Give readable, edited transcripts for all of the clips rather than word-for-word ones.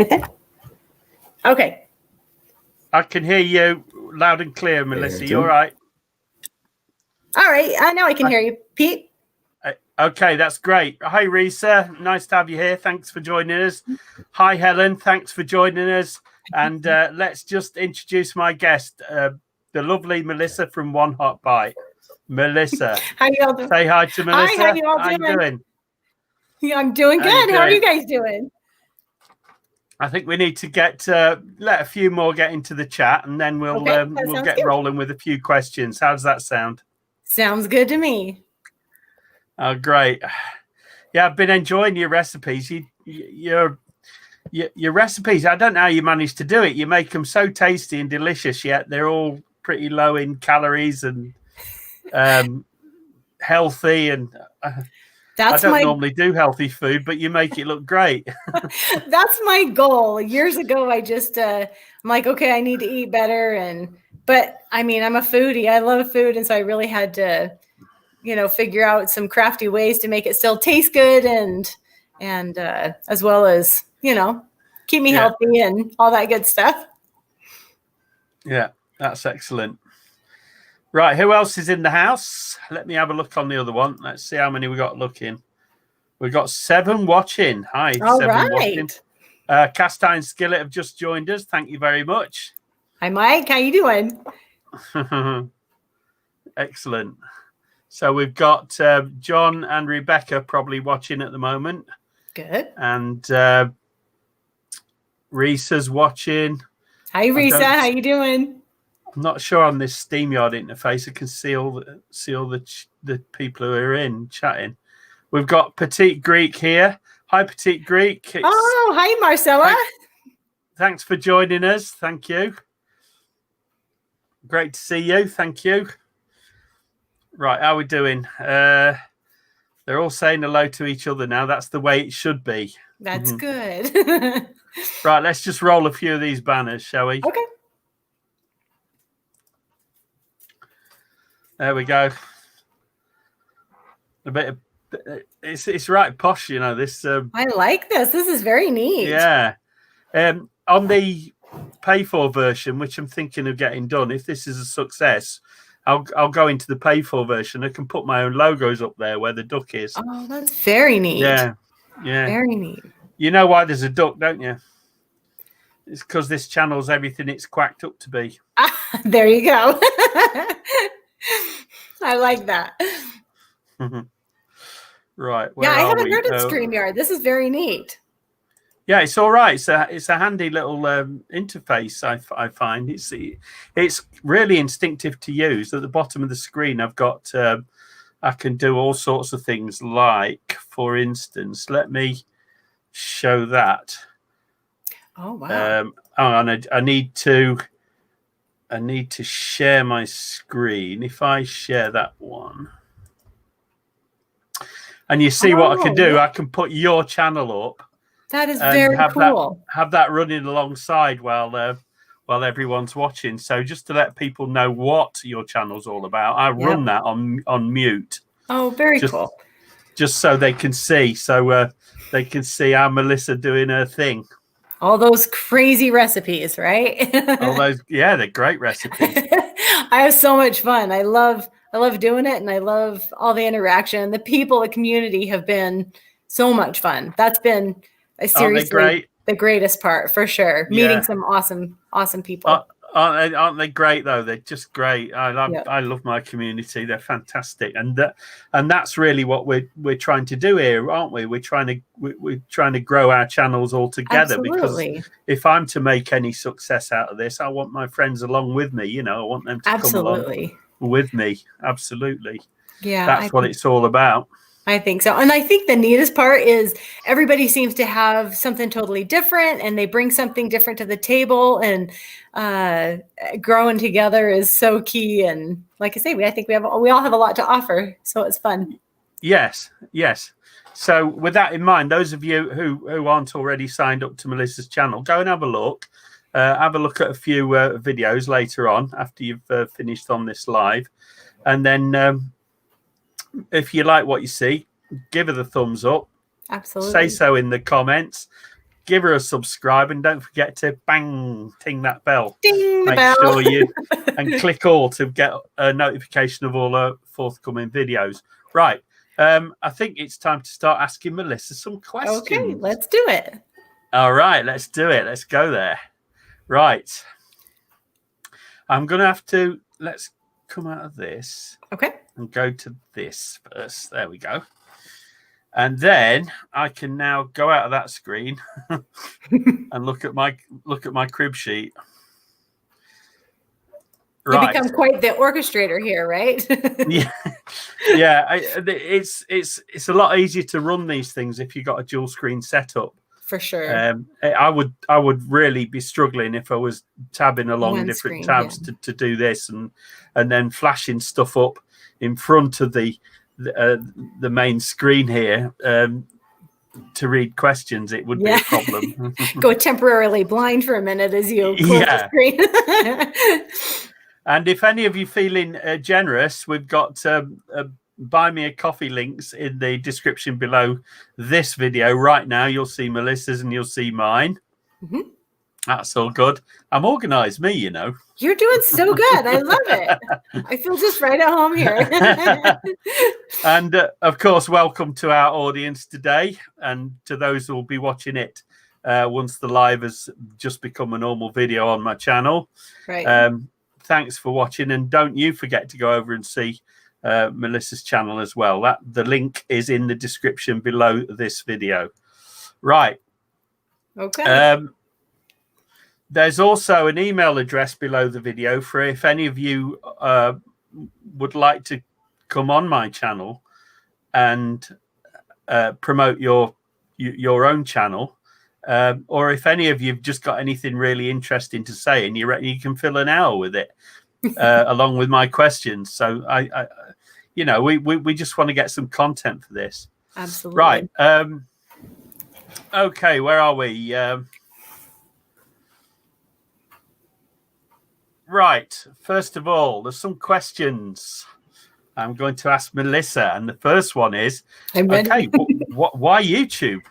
Right there. Okay. I can hear you loud and clear, Melissa. You all right? All right. Now I can hear you, Pete. Okay, that's great. Hi, Risa. Nice to have you here. Thanks for joining us. Hi, Helen. Thanks for joining us. And let's just introduce my guest, the lovely Melissa from One Hot Bite. Melissa. How you all doing? Say hi to Melissa. Hi, how you all doing? How you doing? Yeah, I'm doing good. How are you guys doing? I think we need to let a few more get into the chat, and then we'll get good. Rolling with a few questions. How does that sound? Sounds good to me. Oh, great. Yeah, I've been enjoying your recipes. Your recipes, I don't know how you manage to do it. You make them so tasty and delicious, yet they're all pretty low in calories and healthy. And I don't normally do healthy food, but you make it look great. That's my goal. Years ago, I just, I'm like, okay, I need to eat better. But I mean, I'm a foodie. I love food. And so I really had to, figure out some crafty ways to make it still taste good and as well as, keep me healthy and all that good stuff. Yeah, that's excellent. Right, who else is in the house? Let me have a look on the other one. Let's see how many we got looking. We've got 7 watching. Hi, all 7 right. watching. Cast Iron Skillet have just joined us. Thank you very much. Hi, Mike. How you doing? Excellent. So we've got John and Rebecca probably watching at the moment. Good. And Risa's watching. Hi, Risa. How you doing? I'm not sure on this StreamYard interface. I can see all the people who are in chatting. We've got Petite Greek here. Hi, Petite Greek. Hi, Marcella. Thanks for joining us. Thank you. Great to see you. Thank you. Right, how are we doing? They're all saying hello to each other now. That's the way it should be. That's good. Right, let's just roll a few of these banners, shall we? Okay. There we go. A bit of it's right posh, this. I like this. This is very neat. Yeah. On the pay for version, which I'm thinking of getting done, if this is a success, I'll go into the pay for version. I can put my own logos up there where the duck is. Oh, that's very neat. Yeah. Very neat. You know why there's a duck, don't you? It's because this channel's everything it's quacked up to be. There you go. I like that. Right. Yeah, I haven't heard of StreamYard. This is very neat. Yeah, it's all right. It's a handy little interface. I find it's really instinctive to use. At the bottom of the screen, I've got I can do all sorts of things. Like, for instance, let me show that. Oh wow! I need to share my screen. If I share that one. And you see what I can do? Yeah. I can put your channel up. That is very cool. Have that running alongside while everyone's watching. So just to let people know what your channel's all about, I run that on mute. Oh, very cool. Just so they can see. So they can see our Melissa doing her thing. All those crazy recipes, right? All those, yeah, they're great recipes. I have so much fun. I love doing it, and I love all the interaction. The people, the community have been so much fun. That's been seriously the greatest part for sure. Yeah. Meeting some awesome people. Aren't they great though? They're just great. I love my community. They're fantastic, and that's really what we're trying to do here, aren't we? We're trying to grow our channels all together. Absolutely. Because if I'm to make any success out of this, I want my friends along with me. I want them to come along with me. Absolutely. Yeah, that's what it's all about. I think so. And I think the neatest part is everybody seems to have something totally different, and they bring something different to the table, and growing together is so key. And like I say, I think we all have a lot to offer. So it's fun. Yes. So with that in mind, those of you who aren't already signed up to Melissa's channel, go and have a look. Have a look at a few videos later on after you've finished on this live. And then if you like what you see, give her the thumbs up. Absolutely. Say so in the comments. give her a subscribe, and don't forget to ting that bell. Ding the Make bell. sure you and click all to get a notification of all our forthcoming videos. Right. I think it's time to start asking Melissa some questions. Okay, let's do it. All right, let's do it. Let's go there. Right. I'm going to have to, let's come out of this. Okay. And go to this first. There we go. And then I can now go out of that screen and look at my crib sheet. Right. You become quite the orchestrator here, right? Yeah. It's a lot easier to run these things if you got a dual screen setup. For sure. I would really be struggling if I was tabbing along One different screen, tabs to do this and then flashing stuff up in front of the main screen here to read questions. It would be a problem. Go temporarily blind for a minute as you close the screen. And if any of you feeling generous, we've got buy me a coffee links in the description below this video. Right now you'll see Melissa's and you'll see mine. Mm-hmm. That's all good. I'm organized, me, you know. You're doing so good. I love it. I feel just right at home here. And of course, welcome to our audience today, and to those who will be watching it once the live has just become a normal video on my channel. Right. Thanks for watching, and don't you forget to go over and see Melissa's channel as well. The link is in the description below this video. Right. Okay. There's also an email address below the video for if any of you would like to come on my channel and promote your own channel, or if any of you've just got anything really interesting to say and you can fill an hour with it along with my questions. So I we just want to get some content for this. Absolutely. Right. Okay, where are we? Right. First of all, there's some questions I'm going to ask Melissa, and the first one is, okay, why YouTube?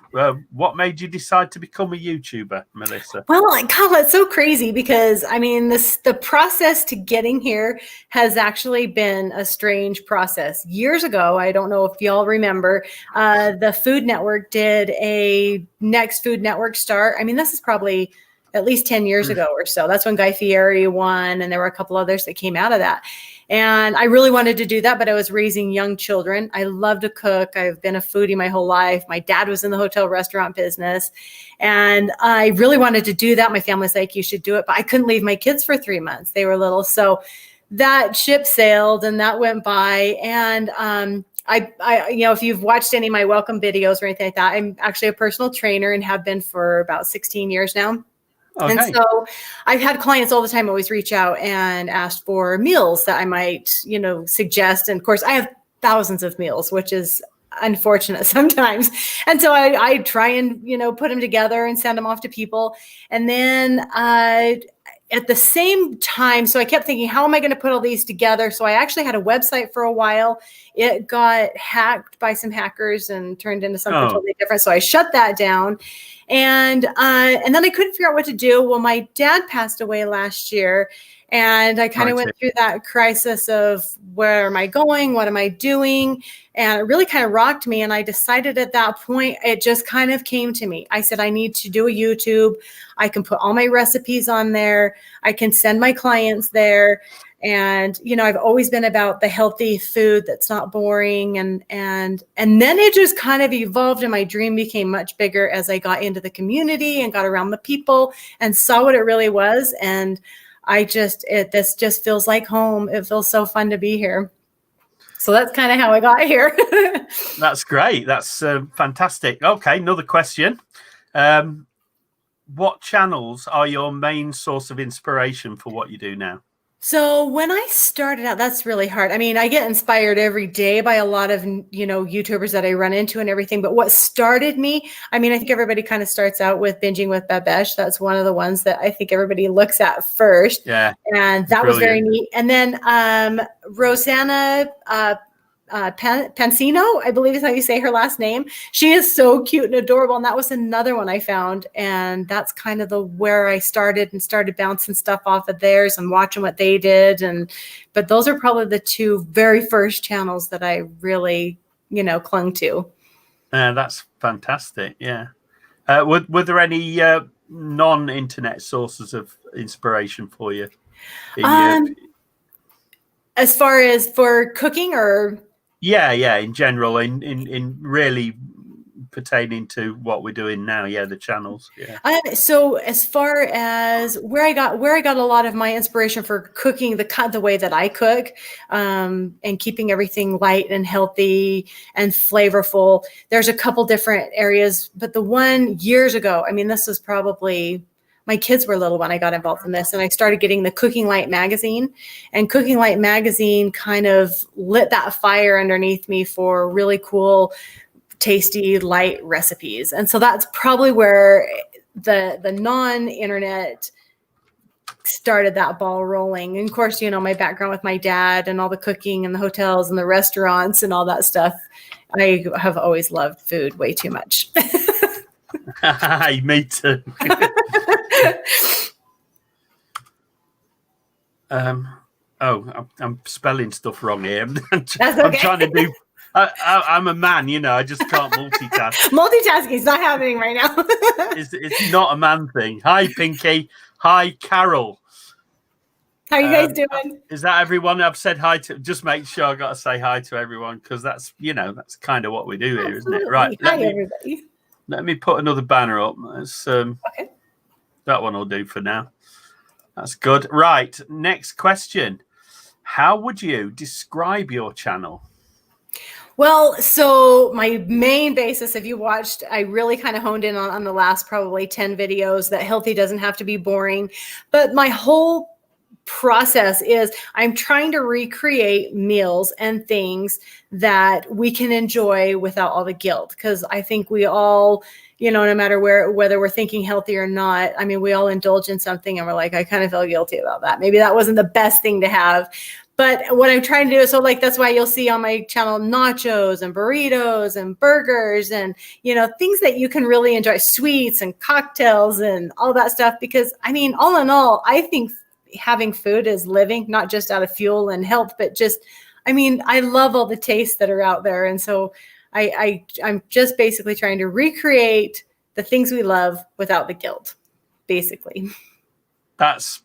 What made you decide to become a YouTuber, Melissa? Well, God, that's so crazy because, I mean, the process to getting here has actually been a strange process. Years ago, I don't know if y'all remember, the Food Network did a Next Food Network start. I mean, this is probably at least 10 years ago or so. That's when Guy Fieri won, and there were a couple others that came out of that. And I really wanted to do that, but I was raising young children. I love to cook. I've been a foodie my whole life. My dad was in the hotel restaurant business, and I really wanted to do that. My family's like, you should do it, but I couldn't leave my kids for 3 months. They were little. So that ship sailed and that went by. And I if you've watched any of my welcome videos or anything like that, I'm actually a personal trainer and have been for about 16 years now. Okay. And so I've had clients all the time always reach out and ask for meals that I might, suggest. And of course, I have thousands of meals, which is unfortunate sometimes. And so I try and, put them together and send them off to people. And then at the same time, so I kept thinking, how am I going to put all these together? So I actually had a website for a while. It got hacked by some hackers and turned into something totally different. So I shut that down. And then I couldn't figure out what to do. Well, my dad passed away last year, and I kind of went through that crisis of where am I going? What am I doing? And it really kind of rocked me. And I decided at that point, it just kind of came to me. I said, I need to do a YouTube. I can put all my recipes on there. I can send my clients there. And, I've always been about the healthy food that's not boring. And then it just kind of evolved, and my dream became much bigger as I got into the community and got around the people and saw what it really was. And this just feels like home. It feels so fun to be here. So that's kind of how I got here. That's great. That's fantastic. Okay, another question. What channels are your main source of inspiration for what you do now? So when I started out, that's really hard. I mean, I get inspired every day by a lot of, YouTubers that I run into and everything. But what started me, I mean, I think everybody kind of starts out with Binging with Babesh. That's one of the ones that I think everybody looks at first. Yeah. And that was very neat. And then Rosanna Pansino, I believe is how you say her last name. She is so cute and adorable. And that was another one I found. And that's kind of where I started bouncing stuff off of theirs and watching what they did. But those are probably the two very first channels that I really, clung to. That's fantastic. Yeah. Were there any non-internet sources of inspiration for you? As far as for cooking or? Yeah, in general, in really pertaining to what we're doing now, the channels. So as far as where I got a lot of my inspiration for cooking the way that I cook, and keeping everything light and healthy and flavorful, there's a couple different areas, but the one years ago, this was probably, my kids were little when I got involved in this, and I started getting the Cooking Light magazine, and Cooking Light magazine kind of lit that fire underneath me for really cool, tasty, light recipes. And so that's probably where the non-internet started that ball rolling. And of course, my background with my dad and all the cooking and the hotels and the restaurants and all that stuff. I have always loved food way too much. Me too. I'm spelling stuff wrong here. That's okay. I'm trying to do. I'm a man, I just can't multitask. Multitasking is not happening right now. It's not a man thing. Hi, Pinky. Hi, Carol. How are you guys doing? Is that everyone? I've said hi to. Just make sure I got to say hi to everyone, because that's that's kind of what we do here, isn't it? Right. Everybody. Let me put another banner up. Okay. That one will do for now. That's good. Right. Next question. How would you describe your channel? Well, so my main basis, if you watched, I really kind of honed in on the last probably 10 videos that healthy doesn't have to be boring. But my whole process is I'm trying to recreate meals and things that we can enjoy without all the guilt. Because I think we all, no matter whether we're thinking healthy or not, we all indulge in something and we're like, I kind of feel guilty about that. Maybe that wasn't the best thing to have. But what I'm trying to do is, so that's why you'll see on my channel nachos and burritos and burgers and, things that you can really enjoy, sweets and cocktails and all that stuff. Because all in all, I think having food is living, not just out of fuel and health, but just, I love all the tastes that are out there. And so I'm just basically trying to recreate the things we love without the guilt, basically. That's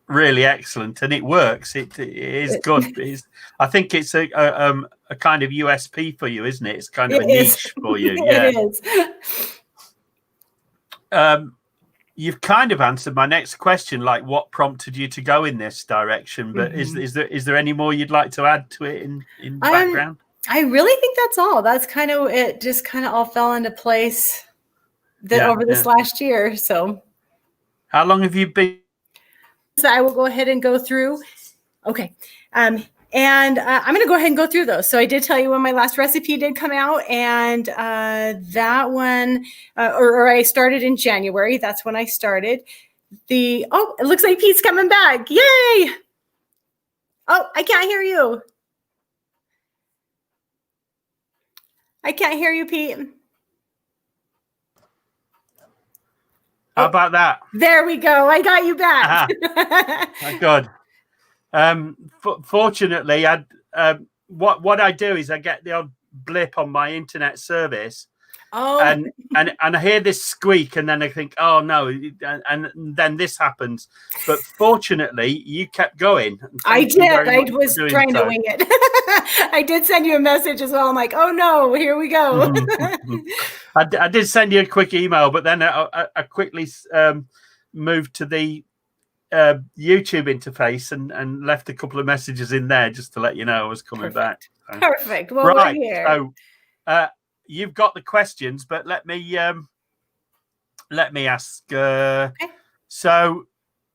really excellent, and it works. It is good. I think it's a kind of USP for you, isn't it? It's kind of a niche for you. Yeah, it is. You've kind of answered my next question, like what prompted you to go in this direction. But is there any more you'd like to add to it in background? I really think that's all. That's kind of it. Just kind of all fell into place over this last year. So, how long have you been? So I will go ahead and go through. Okay. And I'm going to go ahead and go through those. So I did tell you when my last recipe did come out, and that one, or I started in January. That's when I started. It looks like Pete's coming back. Yay. Oh, I can't hear you. I can't hear you, Pete. How about that? There we go. I got you back. My God. Fortunately, what I do is I get the odd blip on my internet service. Oh. And I hear this squeak, and then I think, oh no, and then this happens. But fortunately, you kept going. I did. I was trying to wing it. I did send you a message as well. I'm like, oh no, here we go. I did send you a quick email, but then I quickly moved to the YouTube interface and left a couple of messages in there just to let you know I was coming back. So. Perfect. Well, right. We're here. So you've got the questions, but let me ask. Okay. So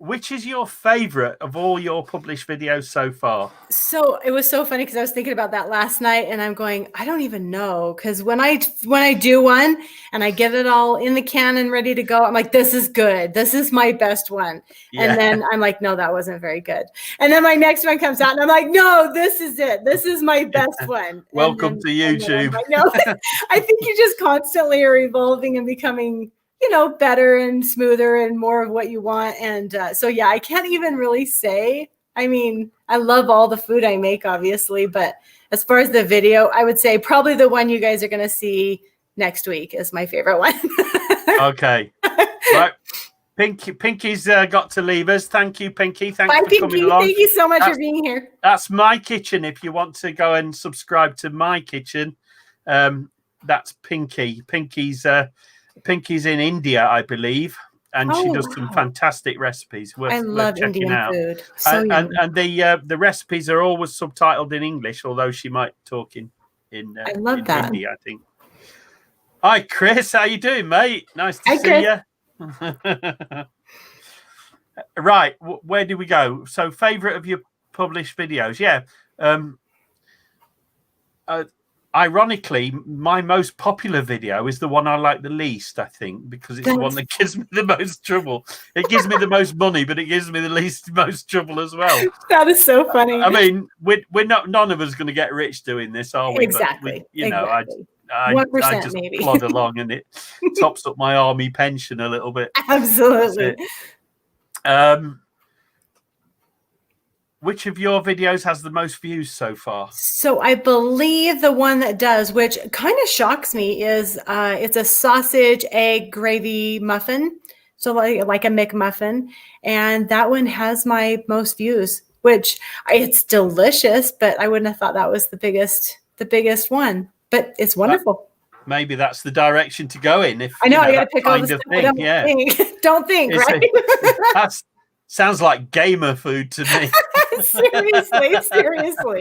which is your favorite of all your published videos so far? So it was so funny because I was thinking about that last night, and I'm going, I don't even know, because when I do one and I get it all in the can and ready to go, I'm like, this is good. This is my best one. Yeah. And then I'm like, no, that wasn't very good. And then my next one comes out, and I'm like, no, this is it. This is my best one. Welcome to YouTube. Like, no, I think you just constantly are evolving and becoming, better and smoother and more of what you want. And so, yeah, I can't even really say. I mean, I love all the food I make, obviously, but as far as the video, I would say probably the one you guys are going to see next week is my favorite one. Okay. Right. Pinky's got to leave us. Thank you, Pinky. Thanks for coming along. Thank you so much for being here. That's my kitchen. If you want to go and subscribe to my kitchen, that's Pinky. Pinky's in India, I believe, and she does some fantastic recipes. I love checking Indian out. food. And the recipes are always subtitled in English, although she might talk in I love that. Hindi, I think. Hi, Chris. How you doing, mate? Nice to see you. Right, where do we go? So, favorite of your published videos? Yeah. Ironically, my most popular video is the one I like the least, I think, because it's the one that gives me the most trouble. It gives me the most money, but it gives me the most trouble as well. That is so funny. I mean, we're not, none of us going to get rich doing this, are we? Exactly. But I 1% just maybe. plod along, and it tops up my army pension a little bit. Absolutely. Which of your videos has the most views so far? So I believe the one that does, which kind of shocks me, is it's a sausage, egg, gravy muffin. So like a McMuffin. And that one has my most views, which it's delicious, but I wouldn't have thought that was the biggest one. But it's wonderful. Maybe that's the direction to go in. If I know, I got to pick all the stuff I don't think, right? That sounds like gamer food to me. Seriously,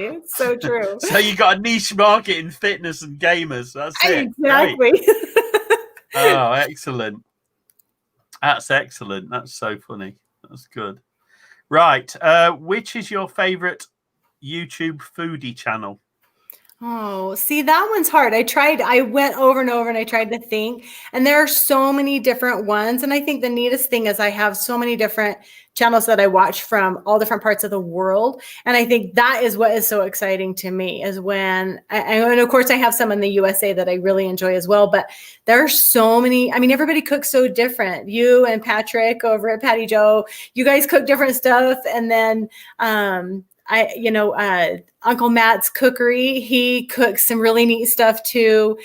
it's so true. So you got a niche market in fitness and gamers. That's it. Exactly. Oh, excellent. That's excellent. That's so funny. That's good. Right. Which is your favorite YouTube foodie channel? Oh, see, that one's hard. I went over and over and I tried to think, and there are so many different ones. And I think the neatest thing is I have so many different channels that I watch from all different parts of the world. And I think that is what is so exciting to me is when, and of course I have some in the USA that I really enjoy as well, but there are so many, I mean, everybody cooks so different. You and Patrick over at Patty Joe, you guys cook different stuff. And then, Uncle Matt's Cookery, he cooks some really neat stuff too.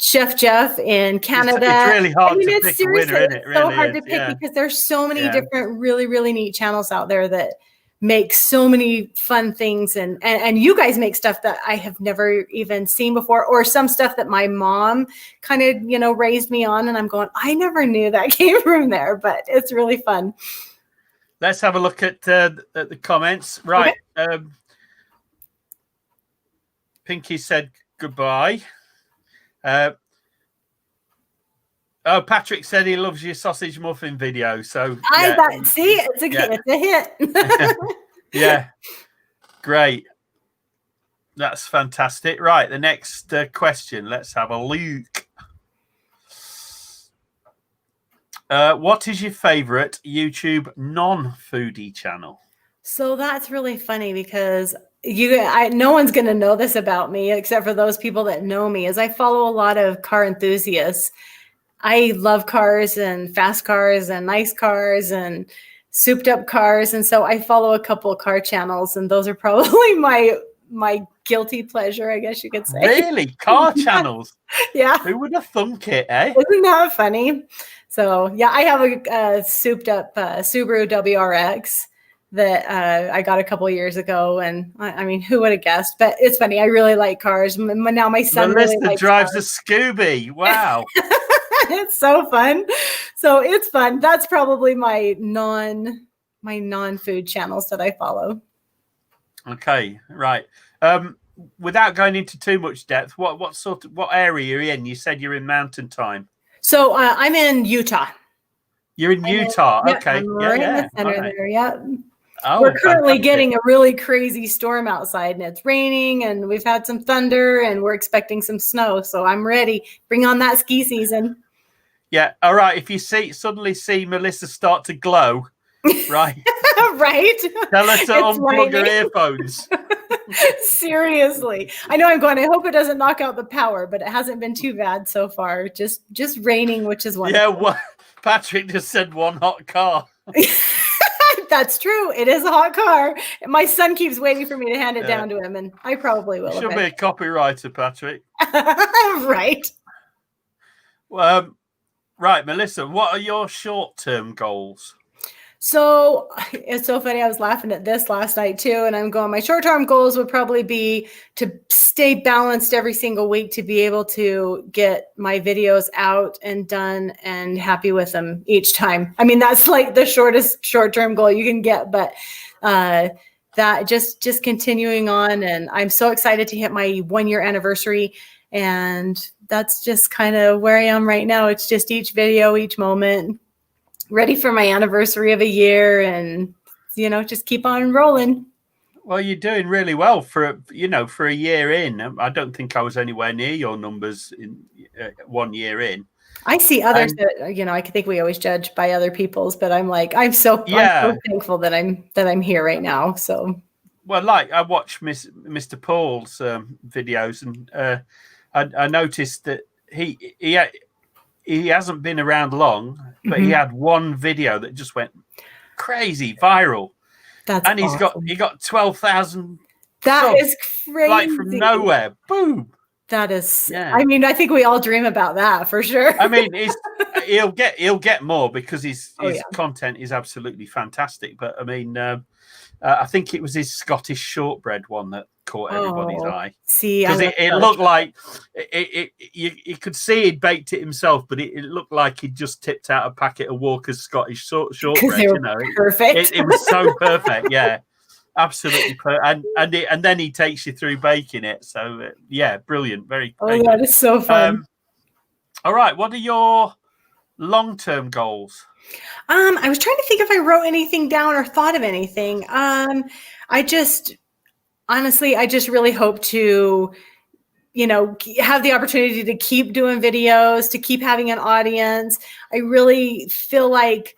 Chef Jeff in Canada. It's really hard to pick a winner, isn't it? It's so hard to pick because there's so many different really, really neat channels out there that make so many fun things. And you guys make stuff that I have never even seen before, or some stuff that my mom kind of, raised me on. And I'm going, I never knew that came from there, but it's really fun. Let's have a look at the comments. Right. Okay. Pinky said goodbye. Patrick said he loves your sausage muffin video. So it's a hit. Yeah, great. That's fantastic. Right, the next question. Let's have a look. What is your favorite YouTube non-foodie channel? So that's really funny because no one's going to know this about me except for those people that know me, as I follow a lot of car enthusiasts. I love cars and fast cars and nice cars and souped up cars. And so I follow a couple of car channels, and those are probably my guilty pleasure, I guess you could say. Really? Car channels? Yeah. Who would have thunk it, eh? Isn't that funny? So, yeah, I have a souped up Subaru WRX that I got a couple of years ago. And I mean, who would have guessed? But it's funny. I really like cars. Now my son really likes drives cars. a Scooby. Wow. It's so fun. So it's fun. That's probably my non-food channels that I follow. Okay, right. Without going into too much depth, what area you're in? You said you're in Mountain Time. So I'm in Utah. You're in Utah. Yeah, Okay. I'm right in the All center right. there. Yeah. Oh, We're currently fantastic. getting a really crazy storm outside, and it's raining, and we've had some thunder, and we're expecting some snow. So I'm ready. Bring on that ski season. Yeah. All right. If you suddenly see Melissa start to glow, right? Right? Tell her to It's unplug her lightning. earphones. Seriously. I know I'm going. I hope it doesn't knock out the power, but it hasn't been too bad so far. Just raining, which is wonderful. Yeah. What Patrick just said, one hot car. That's true. It is a hot car. My son keeps waiting for me to hand it down to him, and I probably will. You should be a copywriter, Patrick. Right. Right, Melissa, what are your short-term goals? So it's so funny. I was laughing at this last night too, and I'm going, my short-term goals would probably be to stay balanced every single week, to be able to get my videos out and done and happy with them each time. I mean, that's like the shortest short-term goal you can get, but that just continuing on. And I'm so excited to hit my 1-year anniversary. And that's just kind of where I am right now. It's just each video, each moment, ready for my anniversary of a year, and just keep on rolling. Well, you're doing really well for a year in. I don't think I was anywhere near your numbers in 1 year in. I see others that I think we always judge by other people's, but I'm like, I'm so thankful that I'm here right now. So, well, like I watched Mr. Paul's videos, and I noticed that he hasn't been around long, but he had one video that just went crazy viral. And awesome. he got 12,000. That is crazy. Like from nowhere. Boom. That is. Yeah. I mean, I think we all dream about that for sure. I mean, he'll get more because his content is absolutely fantastic. But I mean, I think it was his Scottish Shortbread one that caught everybody's eye. See, because it looked like you could see he'd baked it himself, but it looked like he'd just tipped out a packet of Walker's Scottish Shortbread. Perfect. It was so perfect. Yeah, absolutely perfect. And then he takes you through baking it. So yeah, brilliant. Very. That is so fun. All right, what are your long-term goals? I was trying to think if I wrote anything down or thought of anything. I just really hope to, have the opportunity to keep doing videos, to keep having an audience. I really feel like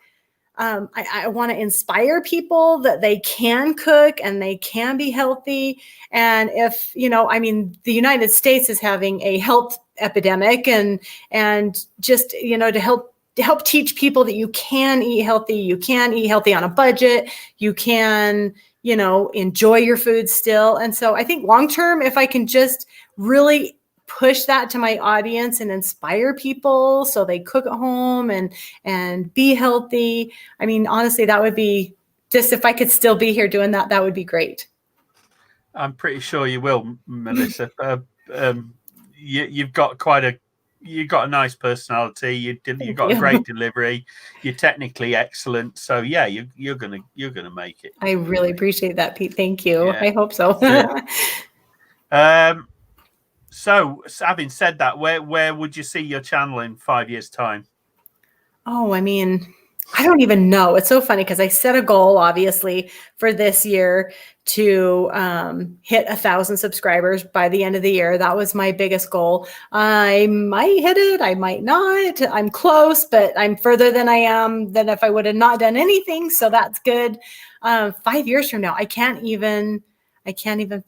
I want to inspire people that they can cook and they can be healthy. And if, the United States is having a health epidemic, and just, to help teach people that you can eat healthy on a budget, you can, enjoy your food still. And so I think long-term, if I can just really push that to my audience and inspire people so they cook at home and be healthy. I mean, honestly, that would be just, if I could still be here doing that, that would be great. I'm pretty sure you will, Melissa. You've got a nice personality. You've got a great delivery. You're technically excellent. So yeah, you're gonna make it. I really appreciate that, Pete. Thank you. Yeah. I hope so. So having said that, where would you see your channel in 5 years' time? Oh, I mean, I don't even know. It's so funny because I set a goal, obviously, for this year to hit 1,000 subscribers by the end of the year. That was my biggest goal. I might hit it. I might not. I'm close, but I'm further than I am than if I would have not done anything. So that's good. 5 years from now, I can't even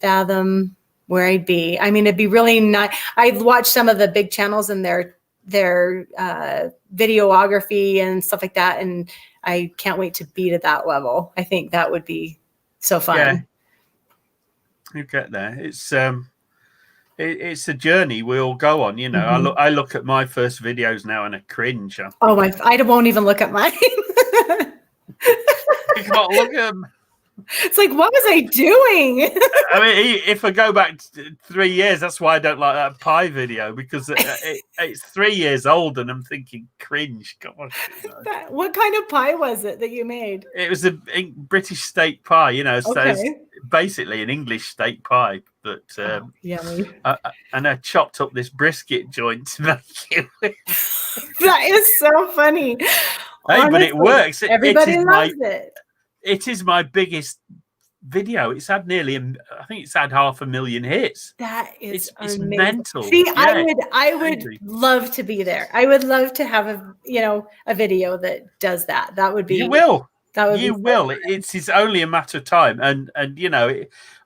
fathom where I'd be. I mean, it'd be really nice. I've watched some of the big channels and their videography and stuff like that, and I can't wait to be to that level. I think that would be so fun. Yeah, you get there. It's a journey we all go on. I look at my first videos now and I cringe. I won't even look at mine. You can't look at them. It's like, what was I doing? I mean, if I go back 3 years, that's why I don't like that pie video, because it's 3 years old and I'm thinking, cringe. Gosh, What kind of pie was it that you made? It was a British steak pie, so it's basically an English steak pie. But yummy. And I chopped up this brisket joint to make it. That is so funny. Hey, but it works. Everybody loves it. It is my biggest video. It's had I think it's had 500,000 hits. That is it's amazing. mental. See, Yeah, I would love to be there. I would love to have a video that does that. That would be. You will. That would you be will. It's only a matter of time, and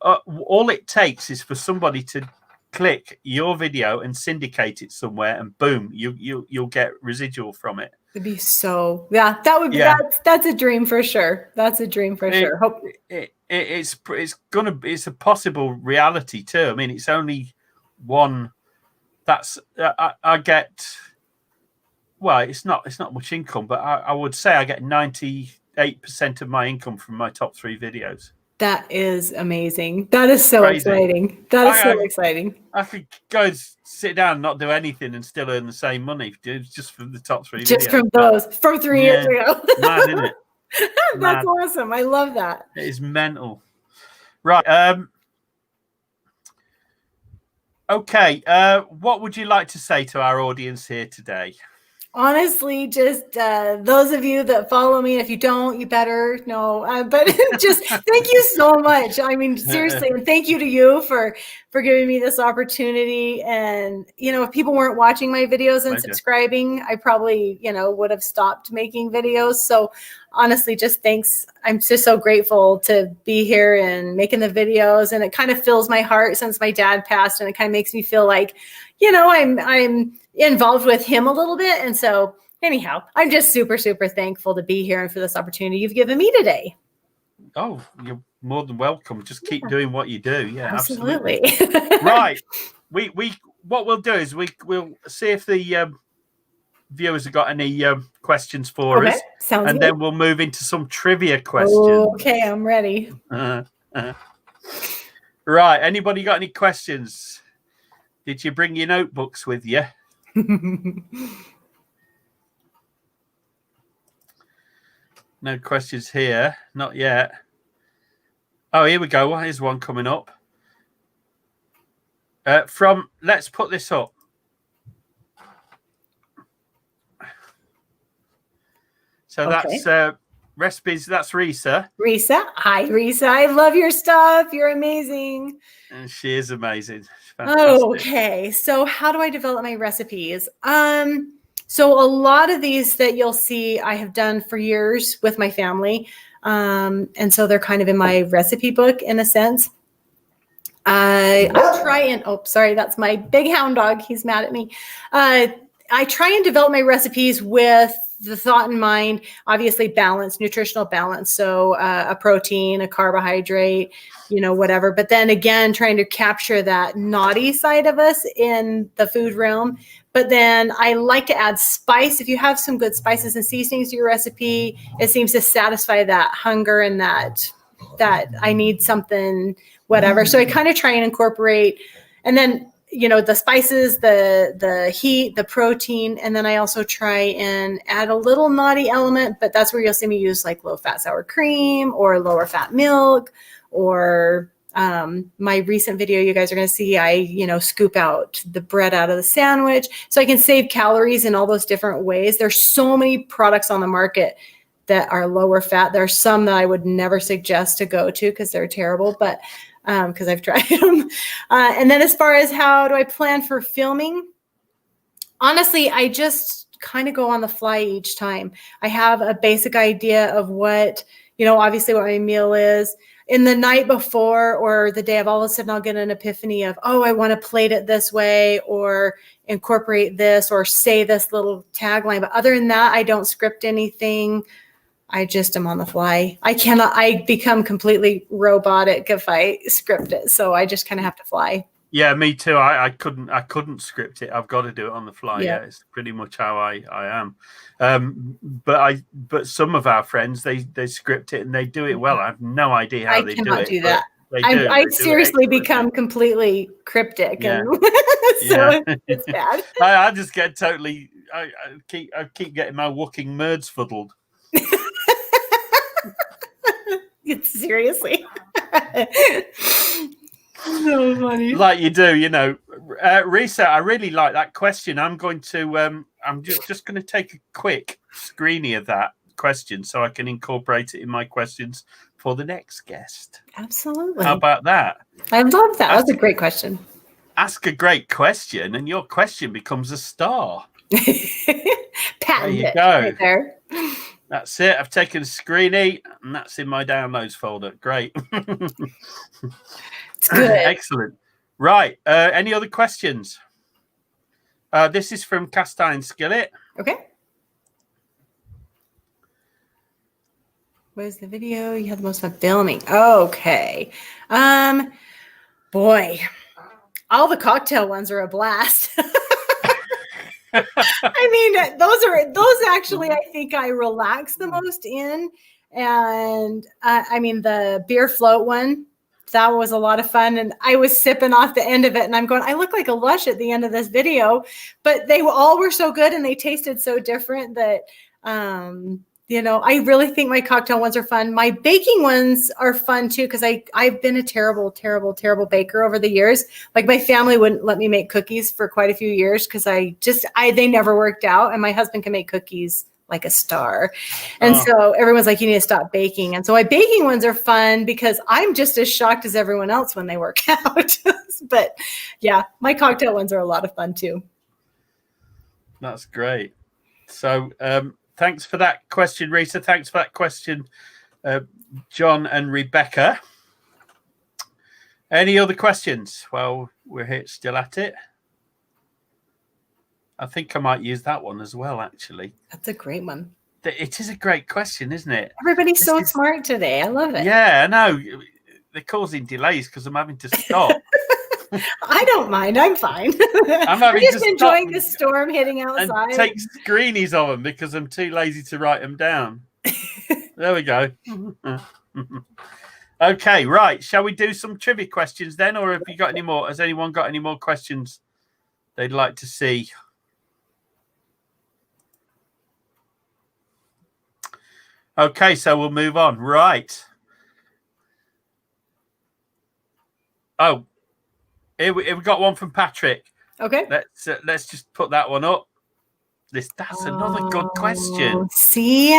all it takes is for somebody to click your video and syndicate it somewhere, and boom, you'll get residual from it. It'd be that would be that's a dream for sure. That's a dream for sure. It's a possible reality too. I mean, it's only one. That's I get. Well, it's not much income, but I would say I get 98% of my income from my top 3 videos. That is amazing. That is so exciting. That is so exciting. I could go and sit down and not do anything and still earn the same money just from the top 3 videos. Just from those, from 3 years ago. Mad, isn't it? That's awesome. I love that. It is mental. Right. Okay. What would you like to say to our audience here today? Honestly, just those of you that follow me, if you don't, you better know. But just thank you so much. I mean, seriously, and thank you to you for giving me this opportunity. And if people weren't watching my videos and subscribing, I probably would have stopped making videos. So honestly, just thanks. I'm just so grateful to be here and making the videos, and it kind of fills my heart since my dad passed, and it kind of makes me feel like I'm involved with him a little bit. And so anyhow, I'm just super, super thankful to be here and for this opportunity you've given me today. Oh, you're more than welcome. Just keep doing what you do. Yeah, absolutely. Right. What we'll do is we'll see if the viewers have got any questions for us. Sounds good. Then we'll move into some trivia questions. Okay, I'm ready. Right. Anybody got any questions? Did you bring your notebooks with you? No questions here. Not yet. Oh, here we go. Well, here's one coming up. Let's put this up. So that's recipes. That's Risa. Risa. Hi, Risa. I love your stuff. You're amazing. And she is amazing. Okay. So how do I develop my recipes? So a lot of these that you'll see I have done for years with my family. And so they're kind of in my recipe book in a sense. I try and, sorry, that's my big hound dog. He's mad at me. I try and develop my recipes with the thought in mind, obviously balance, nutritional balance. So a protein, a carbohydrate, whatever. But then again, trying to capture that naughty side of us in the food realm. But then I like to add spice. If you have some good spices and seasonings to your recipe, it seems to satisfy that hunger and that I need something, whatever. So I kind of try and incorporate, and then the spices, the heat, the protein, and then I also try and add a little naughty element, but that's where you'll see me use like low fat sour cream or lower fat milk, or my recent video you guys are going to see, I scoop out the bread out of the sandwich so I can save calories in all those different ways. There's so many products on the market that are lower fat. There are some that I would never suggest to go to because they're terrible, but because I've tried them. And then as far as how do I plan for filming, honestly, I just kind of go on the fly each time. I have a basic idea of what, obviously what my meal is. In the night before or the day of, all of a sudden I'll get an epiphany of, I want to plate it this way or incorporate this or say this little tagline. But other than that, I don't script anything. I just am on the fly. I become completely robotic if I script it. So I just kind of have to fly. Yeah, me too. I couldn't script it. I've got to do it on the fly. Yeah, it's pretty much how I am. But some of our friends, they script it and they do it well. I have no idea how they do it. I cannot do that. I seriously become completely cryptic. Yeah. And so it's bad. I just get totally, I keep getting my walking merds fuddled. Seriously. So funny. Like you do, Risa, I really like that question. I'm going to I'm just going to take a quick screening of that question so I can incorporate it in my questions for the next guest. Absolutely. How about that? I love that. That's a great question. Ask a great question, and your question becomes a star. Patent you it go. right there. That's it. I've taken a screenie, and that's in my downloads folder. Great. It's good. Excellent. Right. Any other questions? This is from Cast Iron Skillet. Okay. Where's the video you had the most fun filming? Okay. Boy, all the cocktail ones are a blast. I mean, those actually, I think I relax the most in. And I mean, the beer float one, that was a lot of fun. And I was sipping off the end of it and I'm going, I look like a lush at the end of this video, but they all were so good and they tasted so different that, I really think my cocktail ones are fun. My baking ones are fun too, because I've been a terrible, terrible, terrible baker over the years. Like my family wouldn't let me make cookies for quite a few years because they never worked out. And my husband can make cookies like a star. And so everyone's like, you need to stop baking. And so my baking ones are fun because I'm just as shocked as everyone else when they work out. But yeah, my cocktail ones are a lot of fun too. That's great. So, thanks for that question, Rita. Thanks for that question, John and Rebecca. Any other questions? Well, we're still at it. I think I might use that one as well, actually. That's a great one. It is a great question, isn't it? Everybody's so smart today. I love it. Yeah, I know. They're causing delays because I'm having to stop. I don't mind. I'm fine. I'm just enjoying the storm hitting outside. And take screenies of them because I'm too lazy to write them down. There we go. Okay, right. Shall we do some trivia questions then? Or have you got any more? Has anyone got any more questions they'd like to see? Okay, so we'll move on. Right. Oh, here we got one from Patrick. Okay. Let's just put that one up. That's another good question. See,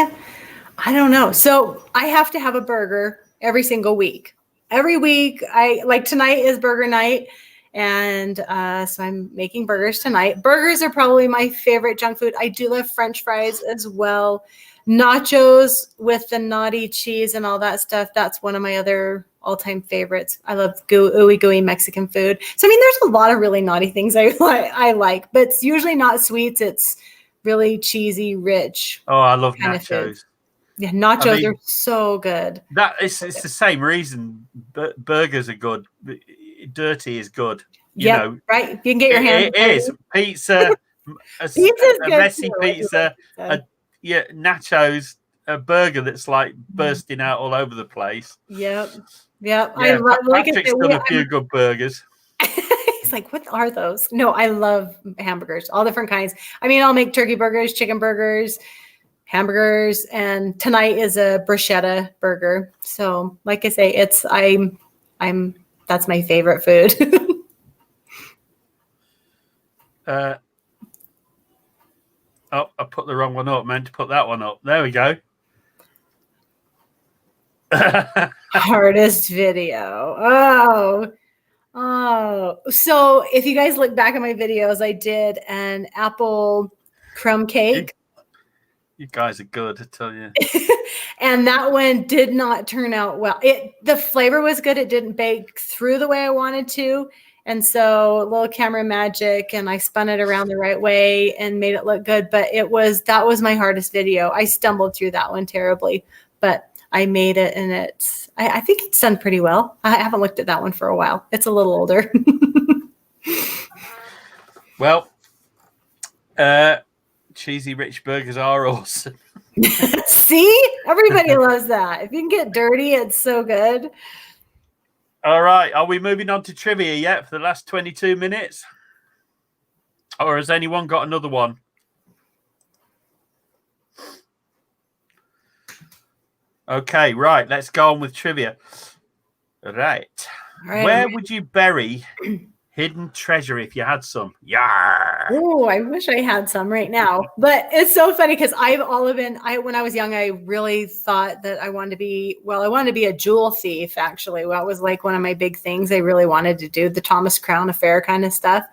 I don't know. So I have to have a burger every single week. Every week, tonight is burger night. And so I'm making burgers tonight. Burgers are probably my favorite junk food. I do love French fries as well. Nachos with the naughty cheese and all that stuff. That's one of my other all-time favorites. I love gooey Mexican food. So, I mean, there's a lot of really naughty things I like, but it's usually not sweets. It's really cheesy, rich. Oh, I love nachos. Yeah, nachos are so good. It's the same reason burgers are good. Dirty is good. Yeah, right. You can get your hands. It is pizza. a messy pizza. Nachos. A burger that's like bursting out all over the place. Yep. Yeah, Patrick's done a few good burgers. He's like, what are those? No, I love hamburgers, all different kinds. I mean, I'll make turkey burgers, chicken burgers, hamburgers, and tonight is a bruschetta burger. So, like I say, that's my favorite food. I put the wrong one up. I meant to put that one up. There we go. Hardest video. So if you guys look back at my videos, I did an apple crumb cake. You guys are good, I tell you. And that one did not turn out well. The flavor was good. It didn't bake through the way I wanted to. And so a little camera magic, and I spun it around the right way and made it look good. But that was my hardest video. I stumbled through that one terribly, but I made it, and I think it's done pretty well. I haven't looked at that one for a while. It's a little older. Well, cheesy rich burgers are awesome. See? Everybody loves that. If you can get dirty, it's so good. All right. Are we moving on to trivia yet for the last 22 minutes? Or has anyone got another one? Okay, right. Let's go on with trivia. Right. Where would you bury Hidden treasure if you had some. Yeah. Oh, I wish I had some right now. But it's so funny because when I was young, I really thought that I wanted to be a jewel thief, actually. Well, it was like one of my big things. I really wanted to do the Thomas Crown Affair kind of stuff.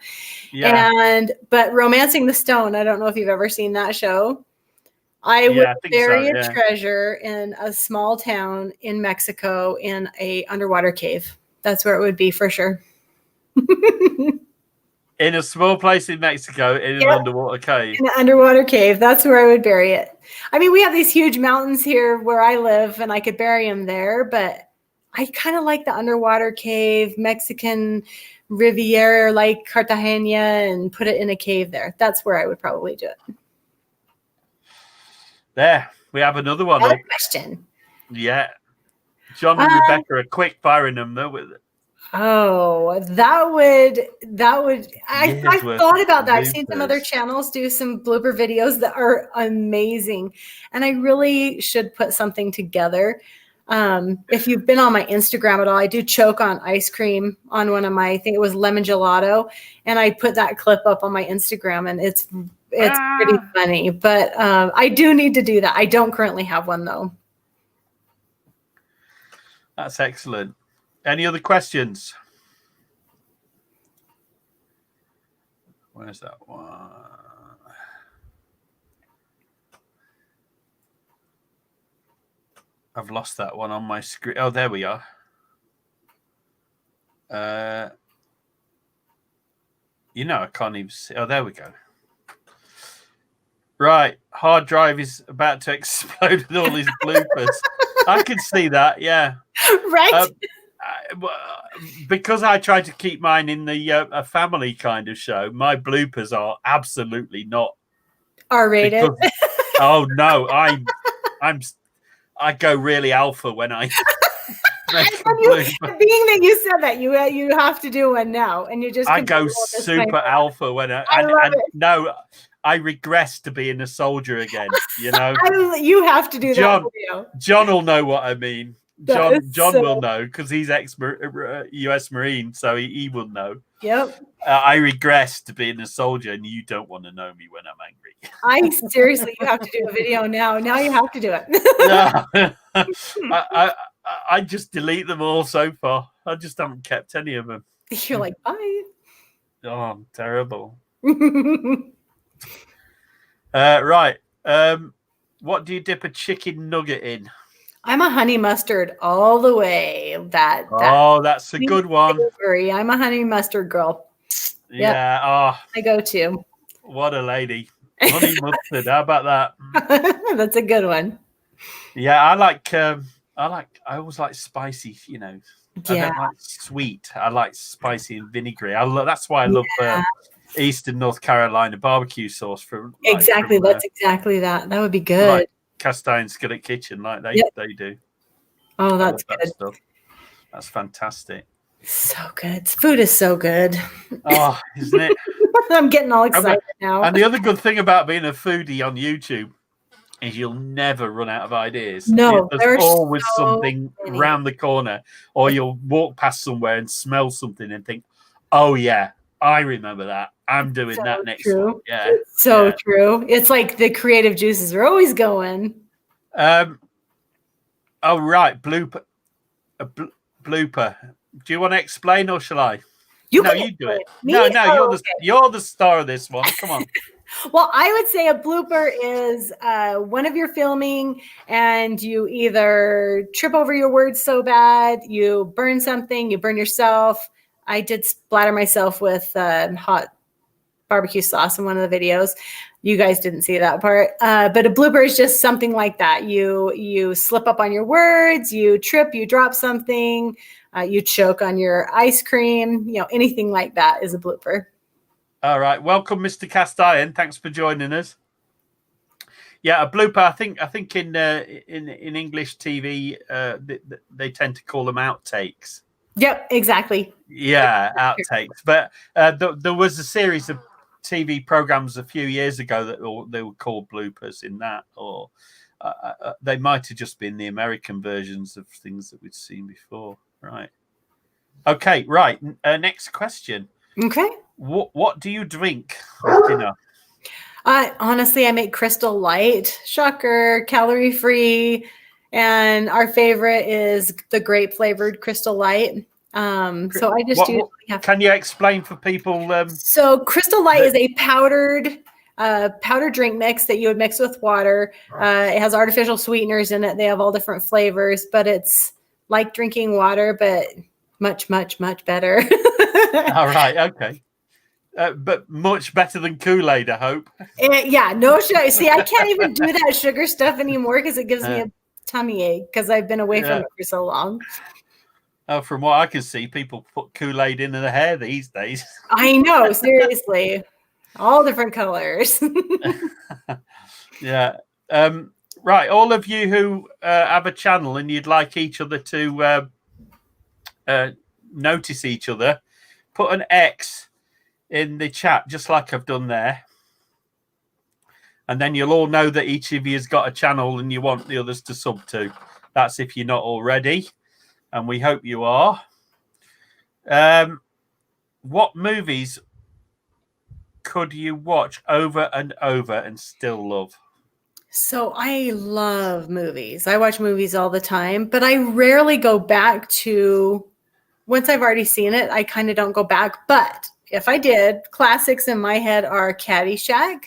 Yeah. But Romancing the Stone, I don't know if you've ever seen that show. I would bury a treasure in a small town in Mexico in a underwater cave. That's where it would be for sure. In a small place in Mexico, in an underwater cave. In an underwater cave. That's where I would bury it. I mean, we have these huge mountains here where I live, and I could bury them there, but I kind of like the underwater cave, Mexican Riviera, like Cartagena, and put it in a cave there. That's where I would probably do it. There, we have another one. Another question. Yeah. John and Rebecca are quick firing them, though, with it. Oh, that would. I thought about that. I've seen some other channels do some blooper videos that are amazing, and I really should put something together. If you've been on my Instagram at all, I do choke on ice cream on one of my, I think it was lemon gelato, and I put that clip up on my Instagram, and it's pretty funny. But I do need to do that. I don't currently have one though. That's excellent. Any other questions? Where's that one? I've lost that one on my screen. Oh, there we are. I can't even see. Oh, there we go. Right. Hard drive is about to explode with all these bloopers. I can see that. Yeah. Right. Because I try to keep mine in the a family kind of show, my bloopers are absolutely not R-rated. Oh no, I go really alpha when I make a blooper. Being that you said that, you have to do one now, and you just I go super alpha when I regress to being a soldier again. You have to do that video. John will know what I mean. John will know because he's ex-US Marine, so he will know. Yep. I regress to being a soldier, and you don't want to know me when I'm angry. Seriously, you have to do a video now. Now you have to do it. I just delete them all so far. I just haven't kept any of them. You're like, bye. Oh, I'm terrible. Right. What do you dip a chicken nugget in? I'm a honey mustard all the way. That's a good one. I'm a honey mustard girl. Yeah. Yep. Oh, I go to. What a lady. Honey mustard. How about that? That's a good one. Yeah, I always like spicy. I don't like sweet. I like spicy and vinegary. That's why I love Eastern North Carolina barbecue sauce for exactly. That's exactly that. That would be good. Like cast iron skillet kitchen, like they do. Oh, that's good. Stuff. That's fantastic. So good. Food is so good. Oh, isn't it? I'm getting all excited now. And the other good thing about being a foodie on YouTube is you'll never run out of ideas. No, there's always something around the corner, or you'll walk past somewhere and smell something and think, "Oh yeah, I remember that. I'm doing that next one." Yeah, it's true. It's like the creative juices are always going. Oh right, blooper. Blooper. Do you want to explain, or shall I? You do it. You're the star of this one. Come on. Well, I would say a blooper is one of your filming and you either trip over your words so bad, you burn something, you burn yourself. I did splatter myself with hot barbecue sauce in one of the videos. You guys didn't see that part. But a blooper is just something like that. You slip up on your words, you trip, you drop something, you choke on your ice cream, anything like that is a blooper. All right. Welcome, Mr. Cast Iron. Thanks for joining us. Yeah, a blooper. I think in English TV, they tend to call them outtakes. Yep, exactly. Yeah, outtakes. But there was a series of TV programs a few years ago that they were called bloopers in that, or they might have just been the American versions of things that we'd seen before. Right. Okay. Right. Next question. Okay. What do you drink with dinner? Honestly, I make Crystal Light, shocker, calorie free, and our favorite is the grape flavored Crystal Light. So I just usually have. Can you explain for people? So Crystal Light is a powdered drink mix that you would mix with water. It has artificial sweeteners in it. They have all different flavors, but it's like drinking water, but much, much, much better. All right, okay. But much better than Kool-Aid, I hope. Yeah, no sugar. See, I can't even do that sugar stuff anymore because it gives me a tummy ache because I've been away from it for so long. From what I can see, people put Kool-Aid in their hair these days. I know, seriously. All different colors. Yeah. Right, all of you who have a channel and you'd like each other to notice each other, put an X in the chat, just like I've done there. And then you'll all know that each of you has got a channel and you want the others to sub to. That's if you're not already. And we hope you are. What movies could you watch over and over and still love? So I love movies. I watch movies all the time, but I rarely go back to, once I've already seen it, I kind of don't go back. But if I did, classics in my head are Caddyshack.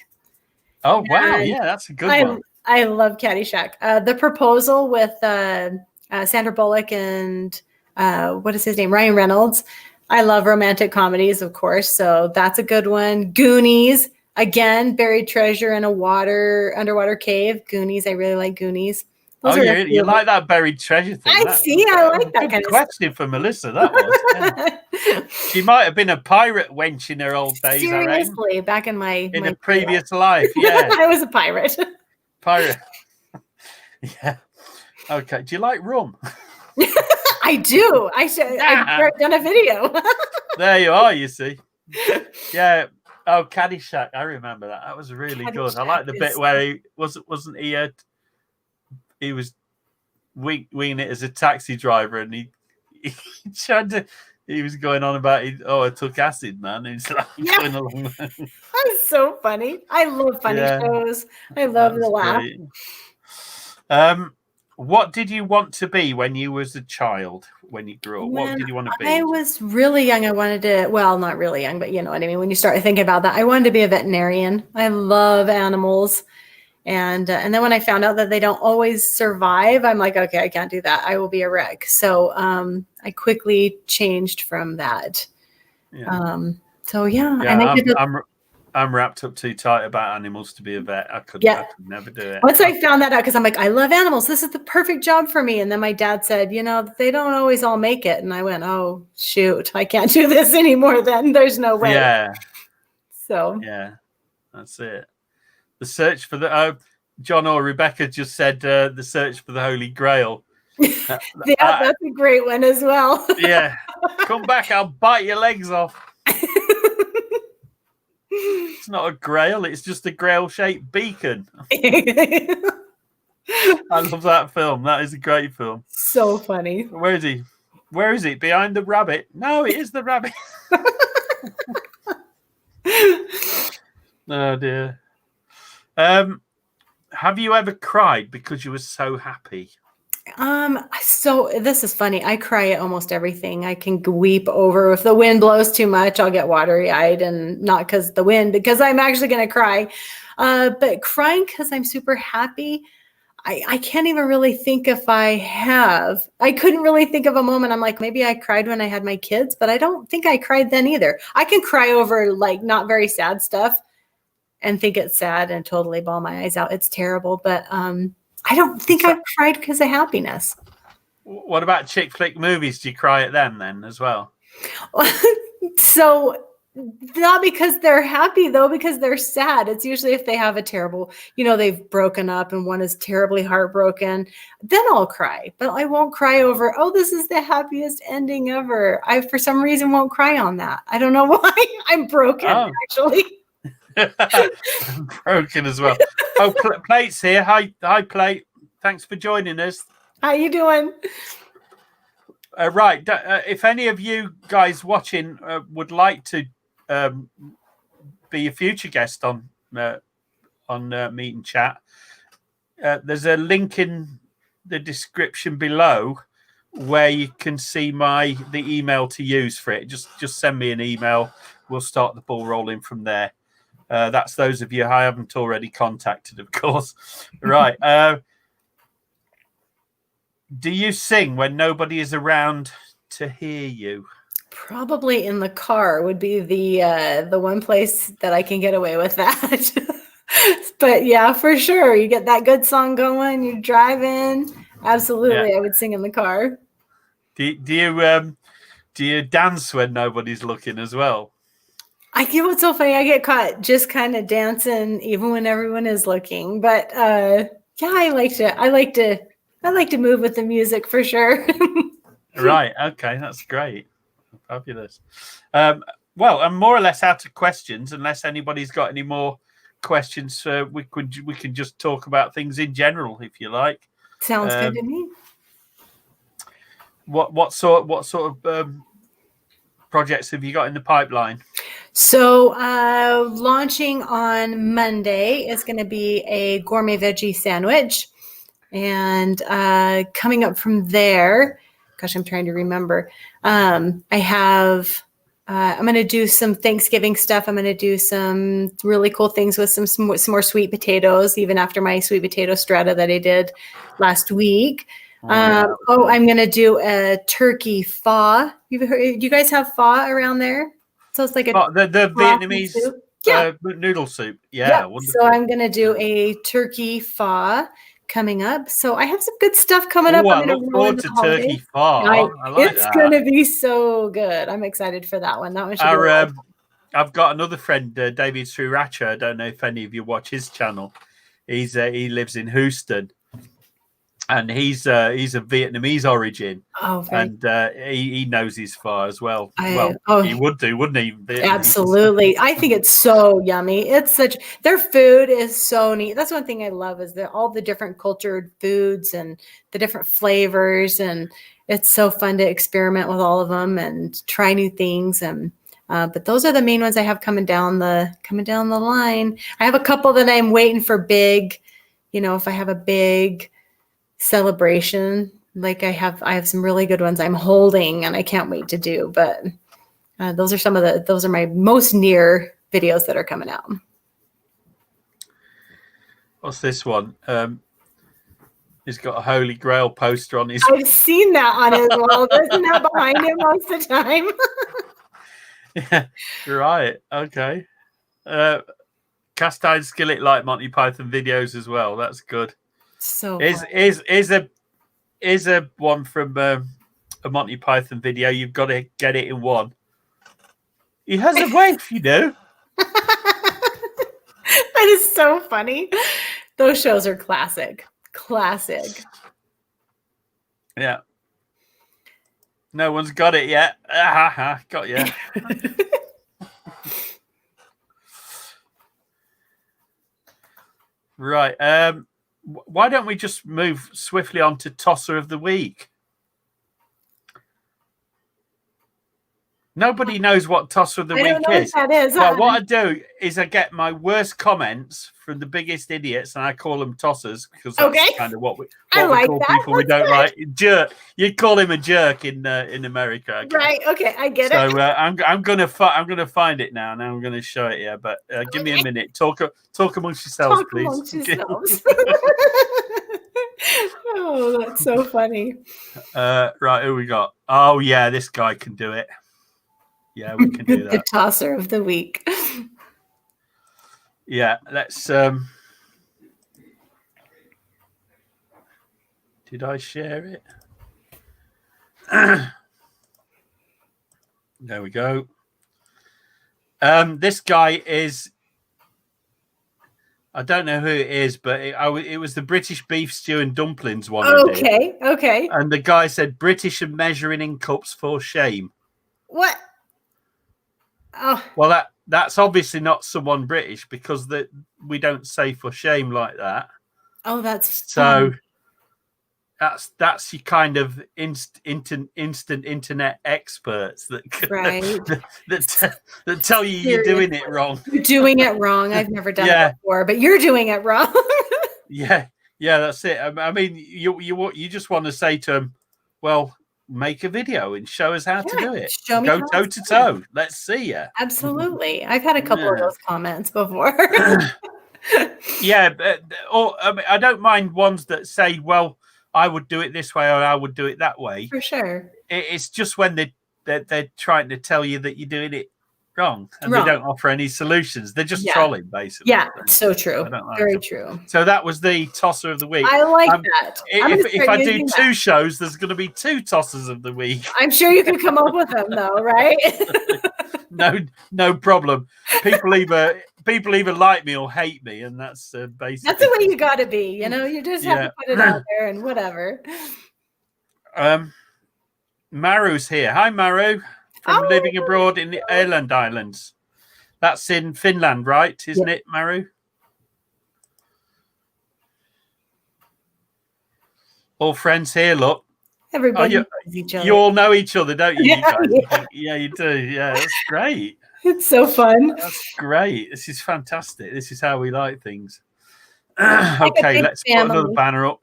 Oh, wow. Yeah, that's a good one. I love Caddyshack. The Proposal with Sandra Bullock and what is his name? Ryan Reynolds. I love romantic comedies, of course. So that's a good one. Goonies. Again, buried treasure in a underwater cave. Goonies. I really like Goonies. You like that buried treasure thing? I like that kind of question for Melissa. That was. Yeah. She might have been a pirate wench in her old days. Seriously, back in a previous life. Yeah, I was a pirate. Pirate. Yeah. Okay. Do you like rum? I do. I've done a video. There you are. You see. Yeah. Oh, Caddyshack. I remember that. That was really good. I like the bit where he wasn't he? He was winging it as a taxi driver, and he tried to. He was going on about, I took acid, man. He's like going along. That's so funny. I love funny shows. I love the laugh. What did you want to be when you was a child? When you grew up, what did you want to be? I was really young. I wanted to. Well, not really young, but you know what I mean. When you start thinking about that, I wanted to be a veterinarian. I love animals. And then when I found out that they don't always survive, I'm like, okay, I can't do that. I will be a wreck. So I quickly changed from that. Yeah. I'm wrapped up too tight about animals to be a vet. I could never do it. Once I found that out, because I'm like, I love animals. This is the perfect job for me. And then my dad said, they don't always all make it. And I went, oh, shoot, I can't do this anymore then. There's no way. Yeah. So. Yeah, that's it. The search for the John or Rebecca just said the search for the Holy Grail. That's a great one as well. Yeah, come back, I'll bite your legs off. It's not a grail; it's just a grail-shaped beacon. I love that film. That is a great film. So funny. Where is he? Where is it? Behind the rabbit? No, it is the rabbit. Oh dear. Have you ever cried because you were so happy? So this is funny. I cry at almost everything. I can weep over. If the wind blows too much, I'll get watery-eyed, and not because the wind, because I'm actually going to cry. But crying because I'm super happy, I can't even really think if I have. I couldn't really think of a moment. I'm like, maybe I cried when I had my kids, but I don't think I cried then either. I can cry over like not very sad stuff and think it's sad and totally bawl my eyes out. It's terrible, but I don't think I've cried because of happiness. What about chick flick movies? Do you cry at them then as well? So not because they're happy though, because they're sad. It's usually if they have a terrible, they've broken up and one is terribly heartbroken, then I'll cry. But I won't cry over, this is the happiest ending ever. I, for some reason, won't cry on that. I don't know why. I'm broken, actually. I'm broken as well. Plate's here. Hi, Plate. Thanks for joining us. How you doing? Right. If any of you guys watching would like to be a future guest on Meet and Chat, there's a link in the description below where you can see the email to use for it. Just send me an email. We'll start the ball rolling from there. That's those of you I haven't already contacted, of course. Right. Do you sing when nobody is around to hear you? Probably in the car would be the one place that I can get away with that. But yeah, for sure. You get that good song going, you're driving. Absolutely, yeah. I would sing in the car. Do you dance when nobody's looking as well? I get what's so funny. I get caught just kind of dancing even when everyone is looking. But yeah, I like to move with the music for sure. Right. Okay, that's great. Fabulous. Well, I'm more or less out of questions. Unless anybody's got any more questions, we can just talk about things in general, if you like. Sounds good to me. What sort of projects have you got in the pipeline? So launching on Monday is going to be a gourmet veggie sandwich, and coming up from there, gosh, I'm trying to remember. I'm going to do some Thanksgiving stuff. I'm going to do some really cool things with some more sweet potatoes, even after my sweet potato strata that I did last week. I'm going to do a turkey pho. Do you guys have pho around there? So it's like the Vietnamese soup. Noodle soup. Yeah. So I'm going to do a turkey pho coming up. So I have some good stuff coming up. I look forward to turkey pho. I like it's going to be so good. I'm excited for that one. That one should be I've got another friend, David Sriracha. I don't know if any of you watch his channel. He lives in Houston. And he's of Vietnamese origin, and he knows his pho as well. He would do, wouldn't he? Absolutely. I think it's so yummy. Their food is so neat. That's one thing I love is all the different cultured foods and the different flavors, and it's so fun to experiment with all of them and try new things. And but those are the main ones I have coming down the line. I have a couple that I'm waiting for big. If I have a big celebration, like I have some really good ones I'm holding and I can't wait to do, but those are my most near videos that are coming out. What's this one? He's got a Holy Grail poster on his. I've seen that on his wall. Isn't that behind him most of the time? Yeah, right. Okay. Cast iron skillet like Monty Python videos as well. That's good. So is a one from a Monty Python video. You've got to get it in one. He has a wife, That is so funny. Those shows are classic. Yeah. No one's got it yet. Got you. Right. Why don't we just move swiftly on to Tosser of the Week? Nobody knows what Tosser of the Week is. I don't know what that is. But what I do is I get my worst comments from the biggest idiots, and I call them tossers because that's kind of what we call people we don't like. Jerk. You'd call him a jerk in America. I guess. Right. Okay. I get it. So I'm gonna find it now, and I'm gonna show it here. But give me a minute. Talk amongst yourselves, please. Amongst yourselves. Oh, that's so funny. Right. Who we got? Oh yeah, this guy can do it. Yeah, we can do that. The Tosser of the Week. Yeah, let's. Did I share it? There we go. This guy is. I don't know who it is, but it was the British beef stew and dumplings one. Okay. And the guy said British and measuring in cups for shame. What? Oh. Well, that's obviously not someone British because we don't say for shame like that. Oh, that's so. that's your kind of instant internet experts that Right. that tell you you're doing it wrong. You're doing it wrong. I've never done it before, but you're doing it wrong. Yeah, that's it. I mean, you just want to say to them, well, make a video and show us how to do it. Show me Go toe to toe. Let's see you. Absolutely. I've had a couple of those comments before. Yeah, or I don't mind ones that say, well, I would do it this way or I would do it that way. For sure. It's just when they're trying to tell you that you're doing it wrong and they don't offer any solutions. They're just trolling, basically. Yeah, so true. Very true. So that was the tosser of the week. I like that. If I do two shows, there's going to be two tossers of the week. I'm sure you can come up with them, though, right? No problem. People either like me or hate me, and that's basically that's the way you got to be. You know, you just have to put it out there and whatever. Maru's here. Hi, Maru. From living abroad in the Åland Islands. That's in Finland, right? Isn't it, Maru? All friends here, look. Everybody knows each other. You all know each other, don't you? Yeah, you do. Yeah, that's great. It's so fun. That's great. This is fantastic. This is how we like things. Okay, let's put another banner up.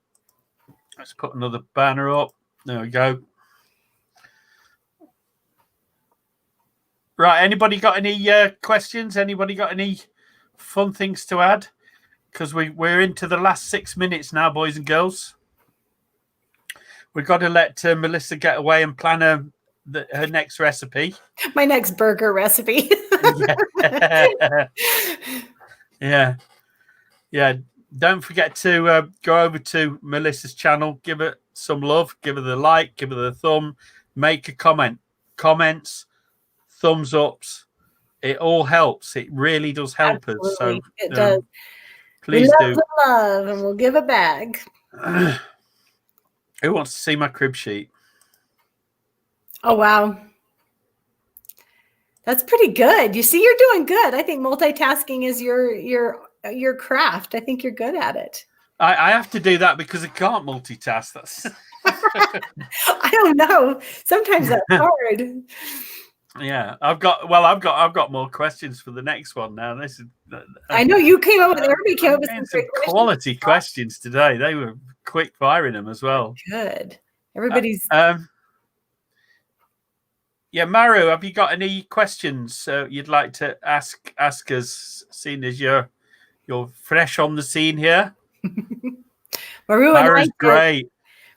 Let's put another banner up. There we go. Right, anybody got any questions? Anybody got any fun things to add? Because we're into the last 6 minutes now, boys and girls. We've got to let Melissa get away and plan her next recipe. My next burger recipe. Yeah. Don't forget to go over to Melissa's channel, give it some love, give her the like, give her the thumb, make a comment. Comments, thumbs ups, it all helps. It really does help us. So it does. Please do. Love, and we'll give it back. Who wants to see my crib sheet? Oh wow, that's pretty good. You see, you're doing good. I think multitasking is your craft. I think you're good at it. I have to do that because I can't multitask. That's I don't know. Sometimes that's hard. Yeah, I've got more questions for the next one now. This is. I know you came up with. Everybody came up with some great quality questions today. They were quick firing them as well. Good. Everybody's. Yeah, Maru, have you got any questions you'd like to ask us? Seeing as you're fresh on the scene here. Maru's great.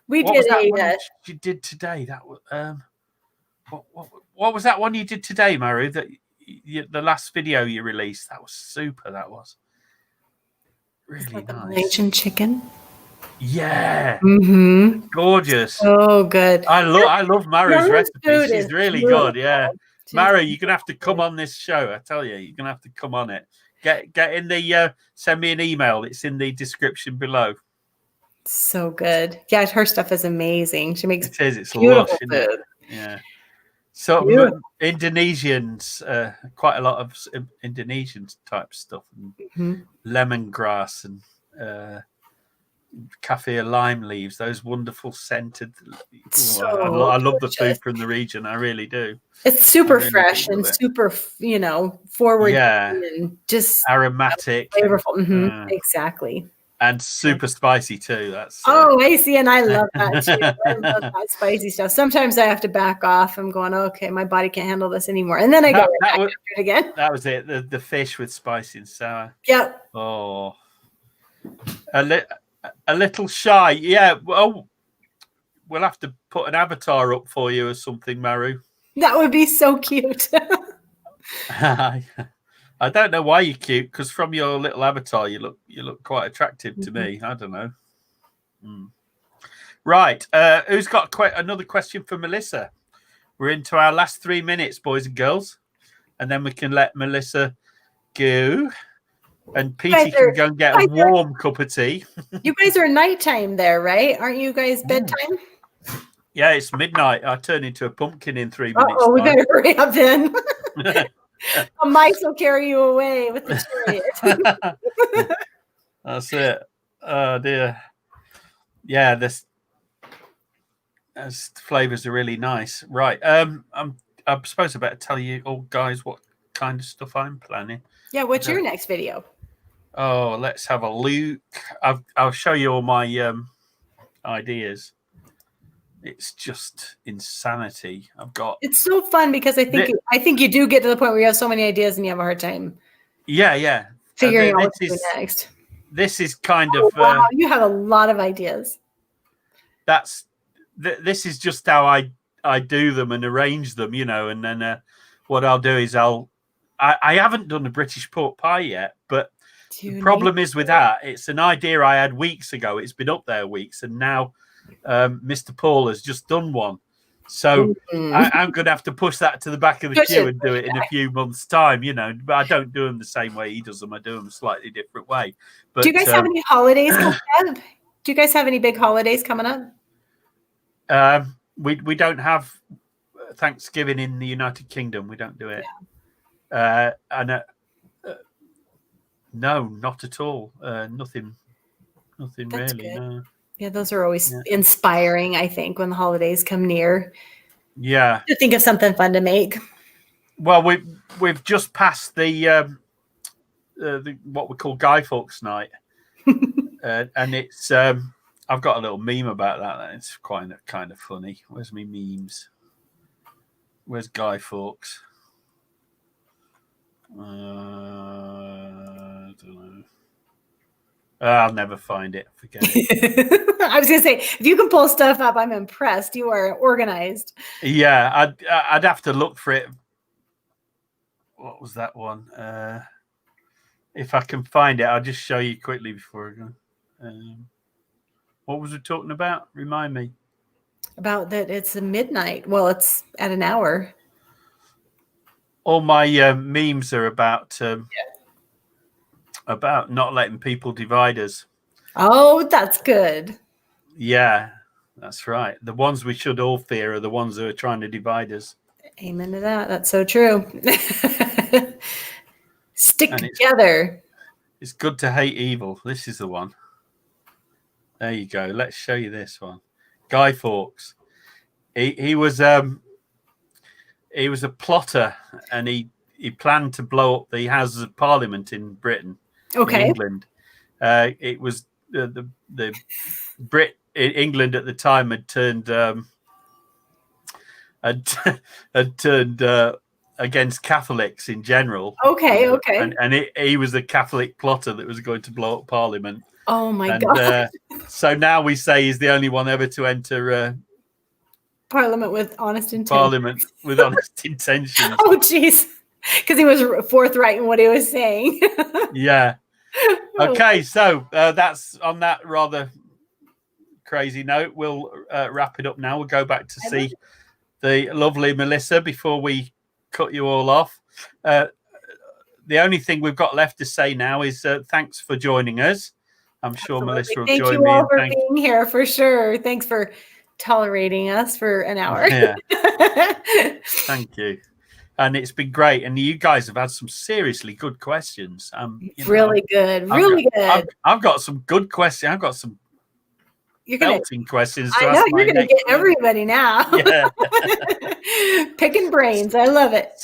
We what did was that a. One you did today? That was What was that one you did today, Maru? The last video you released. That was super. That was really nice. Malaysian chicken. Yeah. Mm-hmm. Gorgeous. Oh, good. I love Maru's recipe. She's really good. Yeah. Maru, you're gonna have to come on this show. I tell you, you're gonna have to come on it. Get in the send me an email. It's in the description below. So good. Yeah, her stuff is amazing. She makes it's beautiful lush, food. Yeah. So Indonesians, quite a lot of Indonesian type stuff, and lemongrass and kaffir lime leaves. Those wonderful scented. I love the food from the region. I really do. It's super fresh and super, forward. Yeah, and just aromatic, flavorful. Exactly. And super spicy too. That's I see, and I love that too. I love that spicy stuff. Sometimes I have to back off. I'm going, okay, my body can't handle this anymore, and then I go back after it again. That was it. The fish with spicy and sour. Yep. Oh, a little shy. Yeah. Well, we'll have to put an avatar up for you or something, Maru. That would be so cute. I don't know why you're cute, because from your little avatar, you look quite attractive to me. I don't know. Right. Who's got another question for Melissa? We're into our last 3 minutes, boys and girls. And then we can let Melissa go. And Petey can go and get a warm cup of tea. You guys are nighttime there, right? Aren't you guys bedtime? Yeah, it's midnight. I turn into a pumpkin in 3 minutes. Oh, we got to hurry up then. A mice will carry you away with the chariot. That's it. Oh dear. Yeah, as the flavors are really nice. Right. I suppose I better tell you all guys what kind of stuff I'm planning. Yeah, what's your next video? Oh, let's have a look. I'll show you all my ideas. It's just insanity. It's so fun because I think you do get to the point where you have so many ideas and you have a hard time. Yeah. Figuring out what to do next. This is kind of wow, you have a lot of ideas. This is just how I do them and arrange them, and then what I'll do is I haven't done a British pork pie yet, but the problem is with that, it's an idea I had weeks ago. It's been up there weeks, and now Mr. Paul has just done one. So I'm going to have to push that to the back of the queue and do it in a few months' time, But I don't do them the same way he does them. I do them a slightly different way. But, do you guys have any holidays coming up? Do you guys have any big holidays coming up? We don't have Thanksgiving in the United Kingdom. We don't do it. Yeah. No, not at all. Nothing That's really. No. Yeah, those are always inspiring, I think, when the holidays come near. Yeah. To think of something fun to make. Well, we've just passed the what we call Guy Fawkes night. And it's I've got a little meme about that. It's quite kind of funny. Where's my memes? Where's Guy Fawkes? I don't know. I'll never find it. Forget it. I was going to say, if you can pull stuff up, I'm impressed. You are organized. Yeah, I'd have to look for it. What was that one? If I can find it, I'll just show you quickly before I go. What was we talking about? Remind me. About that it's midnight. Well, it's at an hour. All my memes are about not letting people divide us. Oh, that's good. Yeah, that's right. The ones we should all fear are the ones who are trying to divide us. Amen to that. That's so true. Stick together. It's good to hate evil. This is the one. There you go. Let's show you this one. Guy Fawkes. He was a plotter, and he planned to blow up the Houses of Parliament in Britain. Okay. In England. It was the England at the time had turned against Catholics in general. Okay. And he was the Catholic plotter that was going to blow up Parliament. Oh my God! So now we say he's the only one ever to enter Parliament with honest intentions. Parliament with honest intentions. Oh, jeez. Because he was forthright in what he was saying. Yeah. Okay, so that's on that rather crazy note. We'll wrap it up now. We'll go back to see the lovely Melissa before we cut you all off. The only thing we've got left to say now is thanks for joining us. I'm sure Melissa will join me. Thank you all for being here, for sure. Thanks for tolerating us for an hour. Yeah. Thank you. And it's been great. And you guys have had some seriously good questions. Really good. I've got some good questions. I've got some belting questions. I know you're going to get everybody now. Yeah. Picking brains. I love it.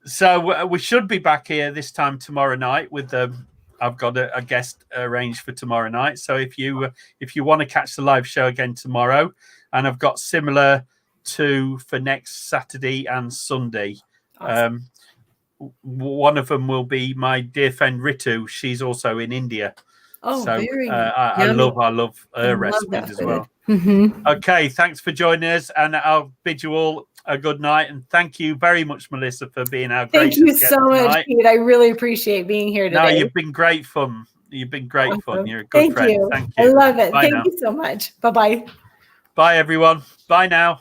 So we should be back here this time tomorrow night with I've got a guest arranged for tomorrow night. So if you want to catch the live show again tomorrow, and I've got similar to for next Saturday and Sunday. Awesome. One of them will be my dear friend Ritu. She's also in India. Oh, so very I love her recipes as well. Mm-hmm. Okay, thanks for joining us, and I'll bid you all a good night. And thank you very much, Melissa, for being our great guest. Thank you so much, Pete. I really appreciate being here today. No, you've been great fun. You've been great fun. You're a good friend. Thank you. Thank you. I love it. Bye Thank you so much. Bye-bye. Bye, everyone. Bye now.